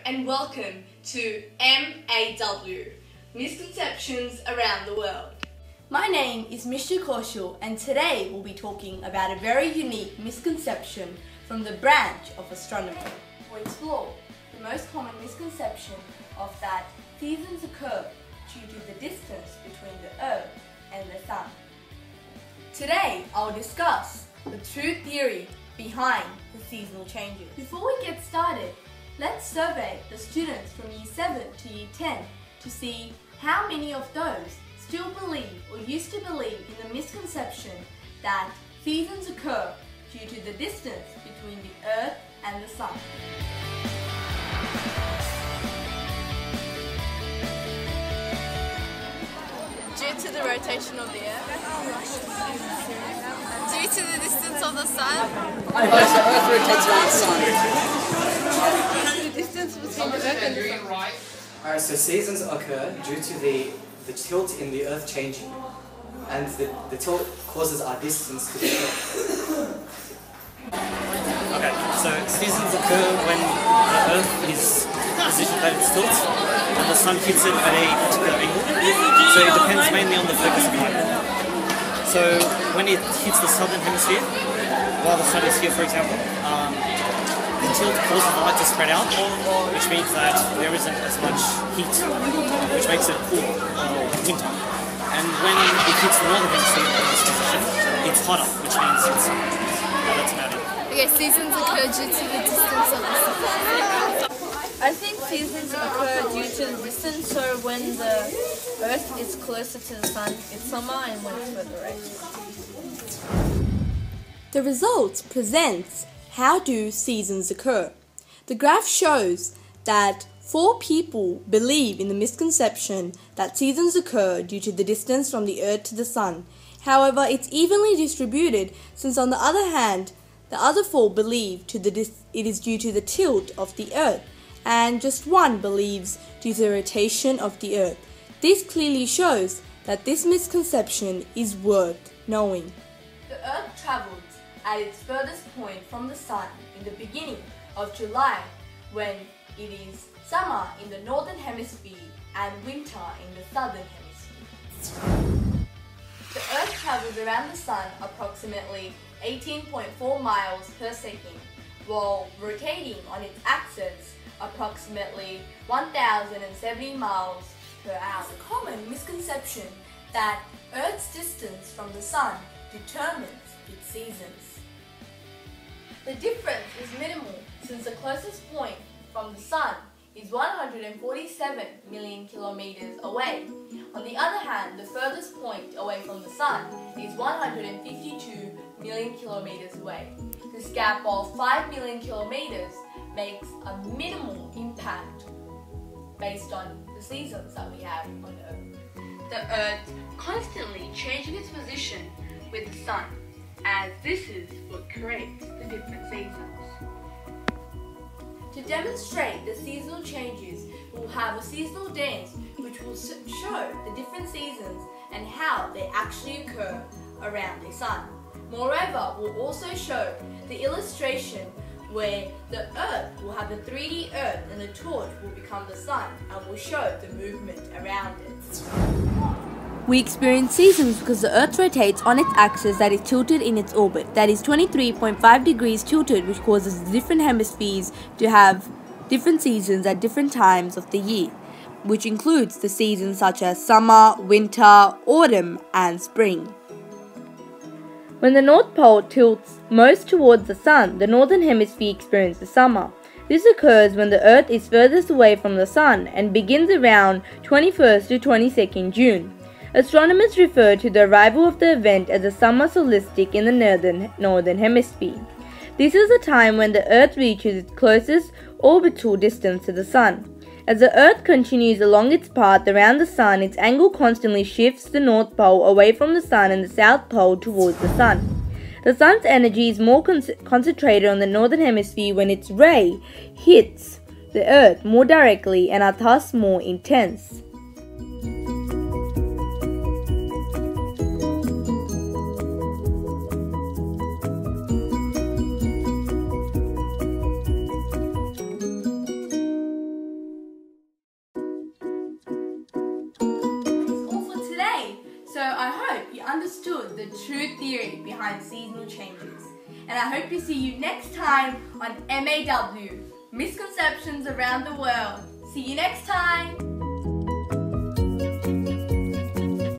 and welcome to MAW, Misconceptions Around the World. My name is Mr. Kaushal and today we'll be talking about a very unique misconception from the branch of astronomy. We'll explore the most common misconception of that seasons occur due to the distance between the Earth and the Sun. Today I'll discuss the true theory behind the seasonal changes. Before we get started, let's survey the students from Year 7 to Year 10 to see how many of those still believe or used to believe in the misconception that seasons occur due to the distance between the Earth and the Sun. Due to the rotation of the Earth. Due to the distance of the Sun. Earth rotates around the Sun. The distance between the Earth and the Sun. Alright, so seasons occur due to the tilt in the Earth changing. And the tilt causes our distance to be short. Okay, so seasons occur when the Earth is positioned at its tilt and the Sun hits it at a particular angle. So it depends mainly on the focus of light. So when it hits the southern hemisphere, while the Sun is here, for example, the tilt causes the light to spread out, which means that there isn't as much heat, which makes it cool or winter. And when it hits the northern hemisphere in this position, it's hotter, which means it's summer. That's about it. Okay, seasons occur due to the distance of the Sun. I think seasons occur due to the distance, so when the Earth is closer to the Sun, it's summer, and when it's further away. The results presents how do seasons occur. The graph shows that 4 people believe in the misconception that seasons occur due to the distance from the Earth to the Sun. However, it's evenly distributed since on the other hand, the other 4 believe it is due to the tilt of the Earth, and just 1 believes due to the rotation of the Earth. This clearly shows that this misconception is worth knowing. The Earth travels at its furthest point from the Sun in the beginning of July, when it is summer in the northern hemisphere and winter in the southern hemisphere. The Earth travels around the Sun approximately 18.4 miles per second, while rotating on its axis approximately 1,070 miles per hour. It's a common misconception that Earth's distance from the Sun determines its seasons. The difference is minimal since the closest point from the Sun is 147 million kilometers away. On the other hand, the furthest point away from the Sun is 152 million kilometers away. This gap of 5 million kilometers makes a minimal impact based on the seasons that we have on Earth. The Earth constantly changing its position with the Sun, as this is what creates the different seasons. To demonstrate the seasonal changes, we'll have a seasonal dance which will show the different seasons and how they actually occur around the Sun. Moreover, we'll also show the illustration where the Earth will have the 3D Earth and the torch will become the Sun, and will show the movement around it. We experience seasons because the Earth rotates on its axis that is tilted in its orbit, that is 23.5 degrees tilted, which causes the different hemispheres to have different seasons at different times of the year, which includes the seasons such as summer, winter, autumn, and spring. When the North Pole tilts most towards the Sun, the Northern Hemisphere experiences summer. This occurs when the Earth is furthest away from the Sun and begins around 21st to 22nd June. Astronomers refer to the arrival of the event as a summer solstice in the northern hemisphere. This is the time when the Earth reaches its closest orbital distance to the Sun. As the Earth continues along its path around the Sun, its angle constantly shifts the North Pole away from the Sun and the South Pole towards the Sun. The Sun's energy is more concentrated on the northern hemisphere when its ray hits the Earth more directly and are thus more intense. understood the true theory behind seasonal changes. And I hope to see you next time on MAW, Misconceptions Around the World. See you next time!